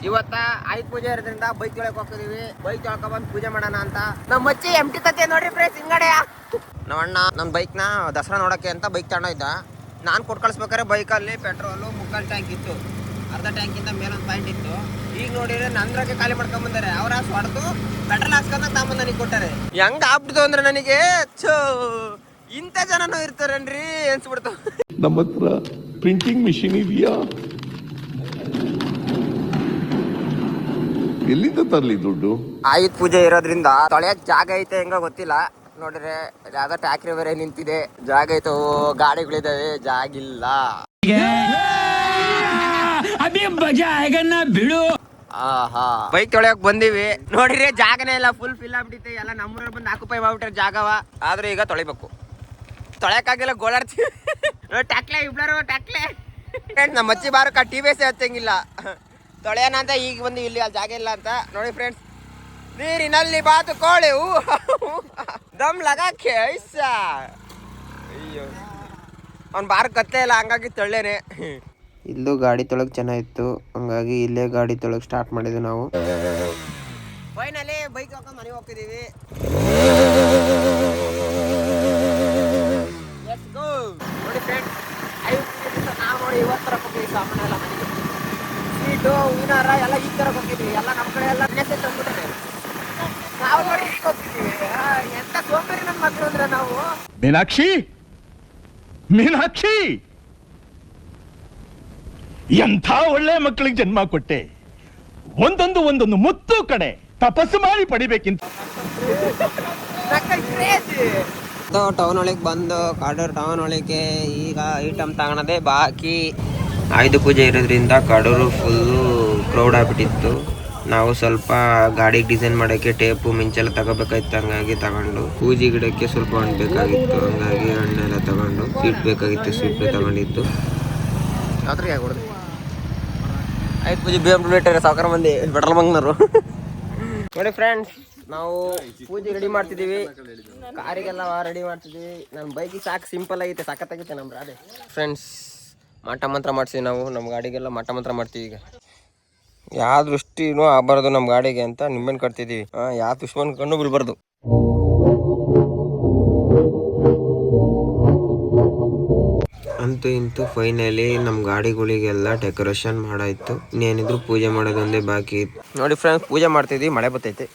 ಇವತ್ತ ಆಯುಧ ಪೂಜೆ ಇರೋದ್ರಿಂದ ಬೈಕ್ ತೊಳಕ್ ಹೋಗ್ತಿದೀವಿ. ಬೈಕ್ ತೊಳ್ಕೊಂಡ್ ಪೂಜೆ ಮಾಡೋಣ ಅಂತ. ನಮ್ಮ ಮಚ್ಚಿ ಎಂಟಿ ಕತೆ ನೋಡ್ರಿ ಫ್ರೆಂಡ್ಸ್ ಹಿಂಗಡೆ. ನಮ್ಮ ಅಣ್ಣ ನನ್ನ ಬೈಕ್ ನ ದಸರಾ ನೋಡಕ್ಕೆ ಅಂತ ಬೈಕ್ ತಗೊಂಡಿದ್ದ. ನಾನು ಕೊಟ್ಟು ಕಳಿಸ್ಬೇಕಾದ್ರೆ ಬೈಕಲ್ಲಿ ಪೆಟ್ರೋಲು ಮುಕ್ಕಾಲು ಟ್ಯಾಂಕ್ ಇತ್ತು, ಅರ್ಧ ಟ್ಯಾಂಕಿಂದ ಮೇಲೊಂದು ಪಾಯಿಂಟ್ ಇತ್ತು. ಈಗ ನೋಡಿದ್ರೆ ನಂದ್ರಾಗೆ ಖಾಲಿ ಮಾಡ್ಕೊಂಡ್ ಬಂದಾರೆ. ಅವ್ರ ಹೊಡೆದು ಪೆಟ್ರೋಲ್ ಹಾಕ್ಸ್ಕೊಂಡಾಗ ತಗೊಂಬಂದು ನನಗೆ ಕೊಟ್ಟಾರೆ. ಹೆಂಗ್ ಆಗ್ಬಿಡ್ತು ಅಂದ್ರೆ ನನಗೆ ಇಂಥ ಜನನೂ ಇರ್ತಾರೇನ್ರಿ ಅನ್ಸ್ಬಿಡ್ತು. ನಮ್ಮ ಹತ್ರ ಪ್ರಿಂಟಿಂಗ್ ಮಿಷಿನ್ ಇದೆಯಾ? ಎಲ್ಲಿಂದ ತರಲಿ ದುಡ್ಡು? ಆಯುಧ ಪೂಜೆ ಇರೋದ್ರಿಂದ ತೊಳೆಯಕ್ ಜಾಗ ಐತೆ ಹೆಂಗ ಗೊತ್ತಿಲ್ಲ. ನೋಡ್ರೆ ಯಾವ್ದೋ ಟ್ಯಾಕ್ರಿ ಬೇರೆ ನಿಂತಿದೆ, ಜಾಗ ಐತೆ, ಗಾಡಿಗಳಿದಾವೆ, ಜಾಗ ಇಲ್ಲ. ಬಿಡು. ಆಹಾ ಬೈಕ್ ತೊಳೆಯಕ್ ಬಂದಿವಿ. ನೋಡಿದ್ರೆ ಜಾಗನೇ ಇಲ್ಲ, ಫುಲ್ ಫಿಲ್ ಆಗ್ಬಿಟ್ಟಿದೆ. ಎಲ್ಲ ನಮ್ಮೂರಲ್ಲಿ ಬಂದು ಆಕ್ಯುಪೈ ಮಾಡ್ಬಿಟ್ರೆ ಜಾಗವ. ಆದ್ರೆ ಈಗ ತೊಳಿಬೇಕು. ತೊಳೆಯಕ್ಕಾಗಿಲ್ಲ, ಗೋಳಾಡ್ತೀವಿ. ಟ್ಯಾಕ್ಲೆ ಇಬ್ಳರು ಟ್ಯಾಕ್ಲೆ. ನಮ್ಮ ಮಚ್ಚಿ ಬಾರಕ ಟಿವಿಎಸ್ ಹತ್ತಂಗಿಲ್ಲ. ತೊಳೆಯೋಣ ಅಂತ ಈಗ ಬಂದು ಇಲ್ಲಿ ಅಲ್ಲಿ ಜಾಗ ಇಲ್ಲ ಅಂತ. ನೋಡಿ ಫ್ರೆಂಡ್ಸ್, ನೀರಿನಲ್ಲಿ ಬಾತುಕೋಳಿ ದಮ್ ಲಗಾಕೆ ಐಸ. ಅಯ್ಯೋ ಅವ್ನು ಬಾರ್ ಕತ್ತೆ ಇಲ್ಲ, ಹಂಗಾಗಿ ತೊಳ್ಳೇನೆ. ಇಲ್ಲೂ ಗಾಡಿ ತೊಳಕ್ ಚೆನ್ನಾಗಿತ್ತು, ಹಂಗಾಗಿ ಇಲ್ಲೇ ಗಾಡಿ ತೊಳಕ್ ಸ್ಟಾರ್ಟ್ ಮಾಡಿದ್ವಿ ನಾವು. ಫೈನಲಿ ಬೈಕ್ ಹಾಕೊಂಡು ಮನೆಗೆ ಹೋಗ್ತಿದೀವಿ. ನೋಡಿ ಫ್ರೆಂಡ್ಸ್, ನಾವು ನೋಡಿ ಇವತ್ತರ ಹೋಗ್ತೀವಿ. ಸಾಮಾನ್ಯ ಎಲ್ಲ ಮನೆಗೆ ಸ್ವೀಟು ಹೂವಿನಾರ ಎಲ್ಲ ಈ ಥರ ಹೋಗ್ತಿದ್ವಿ. ಎಲ್ಲ ನಮ್ಮ ಕಡೆ ಎಲ್ಲ ನೆಸೆ ತಂದ್ಬಿಟ್ಟೆ ನಾವು ನೋಡಿ ಹೋಗ್ತಿದ್ದೀವಿ. ಎಂತ ಸೋಂಬೇರಿ ನನ್ನ ಮಕ್ಕಳು ಅಂದ್ರೆ ನಾವು. ಮೀನಾಕ್ಷಿ, ಮೀನಾಕ್ಷಿ, ಎಂಥ ಒಳ್ಳೆ ಮಕ್ಕಳಿಗೆ ಜನ್ಮ ಕೊಟ್ಟೆ. ಒಂದೊಂದು ಮುತ್ತು ಕಡೆ ತಪಸ್ಸು ಮಾಡಿ ಪಡಿಬೇಕಿಂತ. ಟೌನ್ ಒಳಗೆ ಬಂದು ಕಾಡೂರು ಟೌನ್ ಒಳಗೆ ಈಗ ಐಟಮ್ ತಗೊಳೋದೇ ಬಾಕಿ. ಆಯುಧ ಪೂಜೆ ಇರೋದ್ರಿಂದ ಕಾಡೂರು ಫುಲ್ಲು ಕ್ರೌಡ್ ಆಗ್ಬಿಟ್ಟಿತ್ತು. ನಾವು ಸ್ವಲ್ಪ ಗಾಡಿಗೆ ಡಿಸೈನ್ ಮಾಡೋಕ್ಕೆ ಟೇಪು ಮಿಂಚೆಲ್ಲ ತಗೋಬೇಕಾಯ್ತು, ಹಂಗಾಗಿ ತಗೊಂಡು ಪೂಜೆ ಗಿಡಕ್ಕೆ ಸ್ವಲ್ಪ ಹಣ್ಣು ಬೇಕಾಗಿತ್ತು, ಹಂಗಾಗಿ ಹಣ್ಣೆಲ್ಲ ತಗೊಂಡು ಸ್ವೀಟ್ ಬೇಕಾಗಿತ್ತು, ಸ್ವೀಟ್ ತಗೊಂಡಿತ್ತು. ಆಯುಧ ಪೂಜೆ ಬೇರೆ ಸಾವುಕಾರ ಮಂದಿ ಪೆಟ್ರೋಲ್ ಬಂಕ್ನವರು. ನೋಡಿ ಫ್ರೆಂಡ್ಸ್, ನಾವು ಪೂಜೆ ರೆಡಿ ಮಾಡ್ತಿದ್ದೀವಿ, ಕಾರಿಗೆಲ್ಲ ರೆಡಿ ಮಾಡ್ತಿದ್ದೀವಿ. ನನ್ನ ಬೈಕಿಗೆ ಸಾಕು ಸಿಂಪಲ್ ಆಗೈತೆ, ಸಖತ್ತಾಗೈತೆ ನಮ್ಮ ರಾಧೆ. ಫ್ರೆಂಡ್ಸ್, ಮಾಟ ಮಂತ್ರ ಮಾಡ್ತೀವಿ ನಾವು, ನಮ್ಮ ಗಾಡಿಗೆಲ್ಲ ಮಾಟ ಮಂತ್ರ ಮಾಡ್ತೀವಿ. ಈಗ ಯಾವ ದೃಷ್ಟಿನೂ ಆಗಬಾರ್ದು ನಮ್ಮ ಗಾಡಿಗೆ ಅಂತ ನಿಂಬೆಣ್ಣು ಕಟ್ತಿದ್ದೀವಿ. ಯಾವ ದುಶ್ಮನ್ ಕಣ್ಣು ಬೀಳ್ಬಾರ್ದು. ಅಂತೂ ಇಂತೂ ಫೈನಲಿ ನಮ್ಮ ಗಾಡಿಗಳಿಗೆಲ್ಲ ಡೆಕೋರೇಷನ್ ಮಾಡಾಯ್ತು. ಇನ್ನೇನಿದ್ರು ಪೂಜೆ ಮಾಡೋದೊಂದೇ ಬಾಕಿ ಇತ್ತು. ನೋಡಿ ಫ್ರೆಂಡ್ಸ್, ಪೂಜೆ ಮಾಡ್ತಿದ್ವಿ, ಮಳೆ ಬರ್ತೈತೆ.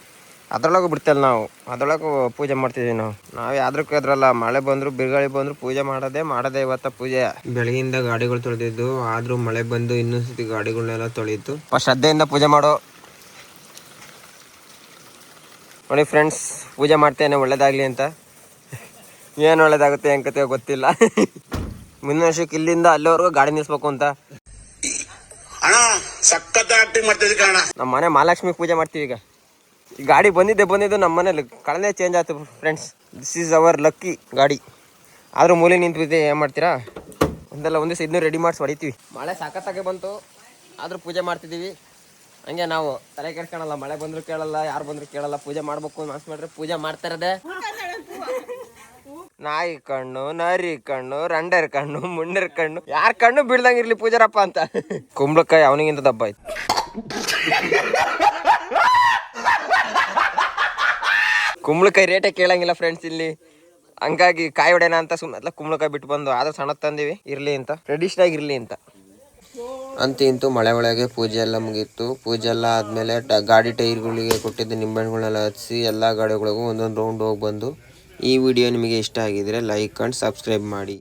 ಅದ್ರೊಳಗೂ ಬಿಡ್ತಲ್ಲ ನಾವು, ಅದ್ರೊಳಗೂ ಪೂಜೆ ಮಾಡ್ತಿದ್ವಿ ನಾವು ಯಾವ್ದಕ್ಕೂ ಅದ್ರಲ್ಲ. ಮಳೆ ಬಂದ್ರು ಬಿರುಗಾಳಿ ಬಂದ್ರು ಪೂಜೆ ಮಾಡೋದೇ ಇವತ್ತ ಪೂಜೆ. ಬೆಳಗಿಂದ ಗಾಡಿಗಳು ತೊಳೆದಿದ್ದು, ಆದ್ರೂ ಮಳೆ ಬಂದು ಇನ್ನೊಂದ್ಸತಿ ಗಾಡಿಗಳನ್ನೆಲ್ಲ ತೊಳೆಯಿತು. ಶ್ರದ್ಧೆಯಿಂದ ಪೂಜೆ ಮಾಡೋ. ನೋಡಿ ಫ್ರೆಂಡ್ಸ್, ಪೂಜೆ ಮಾಡ್ತೇನೆ ಒಳ್ಳೇದಾಗ್ಲಿ ಅಂತ. ಏನು ಒಳ್ಳೇದಾಗುತ್ತೆ ಹೆಂಗ್ ಕತೆ ಗೊತ್ತಿಲ್ಲ. ಮುಂದಿನ ವರ್ಷಕ್ಕೆ ಇಲ್ಲಿಂದ ಅಲ್ಲಿವರೆಗೂ ಗಾಡಿ ನಿಲ್ಸ್ಬೇಕು ಅಂತ. ನಮ್ಮ ಮನೆ ಮಹಾಲಕ್ಷ್ಮಿ ಪೂಜೆ ಮಾಡ್ತೀವಿ. ಈಗ ಈ ಗಾಡಿ ಬಂದಿದ್ದು ನಮ್ಮ ಮನೇಲಿ ಕಳನೇ ಚೇಂಜ್ ಆಯ್ತು friends. This is our lucky ಗಾಡಿ. ಆದ್ರೂ ಮೂಲೆ ನಿಂತಿದೆ, ಏನು ಮಾಡ್ತೀರಾ? ಒಂದೇ ಇದನ್ನೂ ರೆಡಿ ಮಾಡಿಸಿ ಹೊಡಿತೀವಿ. ಮಳೆ ಸಖತ್ತಾಗೆ ಬಂತು, ಆದ್ರೂ ಪೂಜೆ ಮಾಡ್ತಿದ್ದೀವಿ. ಹಂಗೆ ನಾವು ತಲೆ ಕೆಡ್ಸ್ಕೊಳಲ್ಲ, ಮಳೆ ಬಂದ್ರು ಕೇಳಲ್ಲ, ಯಾರು ಬಂದ್ರು ಕೇಳಲ್ಲ. ಪೂಜೆ ಮಾಡ್ಬೇಕು ಮನ್ಸು ಮಾಡ್ರೆ ಪೂಜೆ ಮಾಡ್ತಾರದೆ. ನಾಯಿ ಕಣ್ಣು, ನರಿ ಕಣ್ಣು, ರಂಡರ್ ಕಣ್ಣು, ಮುಂಡರ್ ಕಣ್ಣು, ಯಾರ ಕಣ್ಣು ಬೀಳ್ದಂಗಿರ್ಲಿ ಪೂಜಾರಪ್ಪ ಅಂತ. ಕುಂಬಳಕಾಯಿ ಅವನಿಗಿಂತ ದಬ್ಬ ಆಯ್ತು. ಕುಂಬಳಕಾಯಿ ರೇಟೇ ಕೇಳಂಗಿಲ್ಲ ಫ್ರೆಂಡ್ಸ್ ಇಲ್ಲಿ, ಹಂಗಾಗಿ ಕಾಯಿ ಹೊಡೆನ ಅಂತ ಸುಮ್ಮನೆ ಕುಂಬಳಕಾಯಿ ಬಿಟ್ಟು ಬಂದು. ಆದ್ರೂ ಸಣ್ಣ ತಂದಿವಿ, ಇರ್ಲಿ ಅಂತ, ಟ್ರೆಡಿಷನ್ ಆಗಿರ್ಲಿ ಅಂತ. ಇಂತೂ ಮಳೆ ಒಳಗೆ ಪೂಜೆ ಎಲ್ಲ ಮುಗೀತು. ಪೂಜೆ ಎಲ್ಲ ಆದ್ಮೇಲೆ ಗಾಡಿ ಟೈರ್ಗಳಿಗೆ ಕೊಟ್ಟಿದ್ದು ನಿಂಬೆಹಣ್ಣುಗಳೆಲ್ಲ ಹಚ್ಚಿ ಎಲ್ಲ ಗಾಡಿಗಳಿಗೂ ಒಂದೊಂದು ರೌಂಡ್ ಹೋಗಿ ಬಂದು. ಈ ವಿಡಿಯೋ ನಿಮಗೆ ಇಷ್ಟ ಆಗಿದ್ರೆ ಲೈಕ್ ಅಂಡ್ ಸಬ್ಸ್ಕ್ರೈಬ್ ಮಾಡಿ.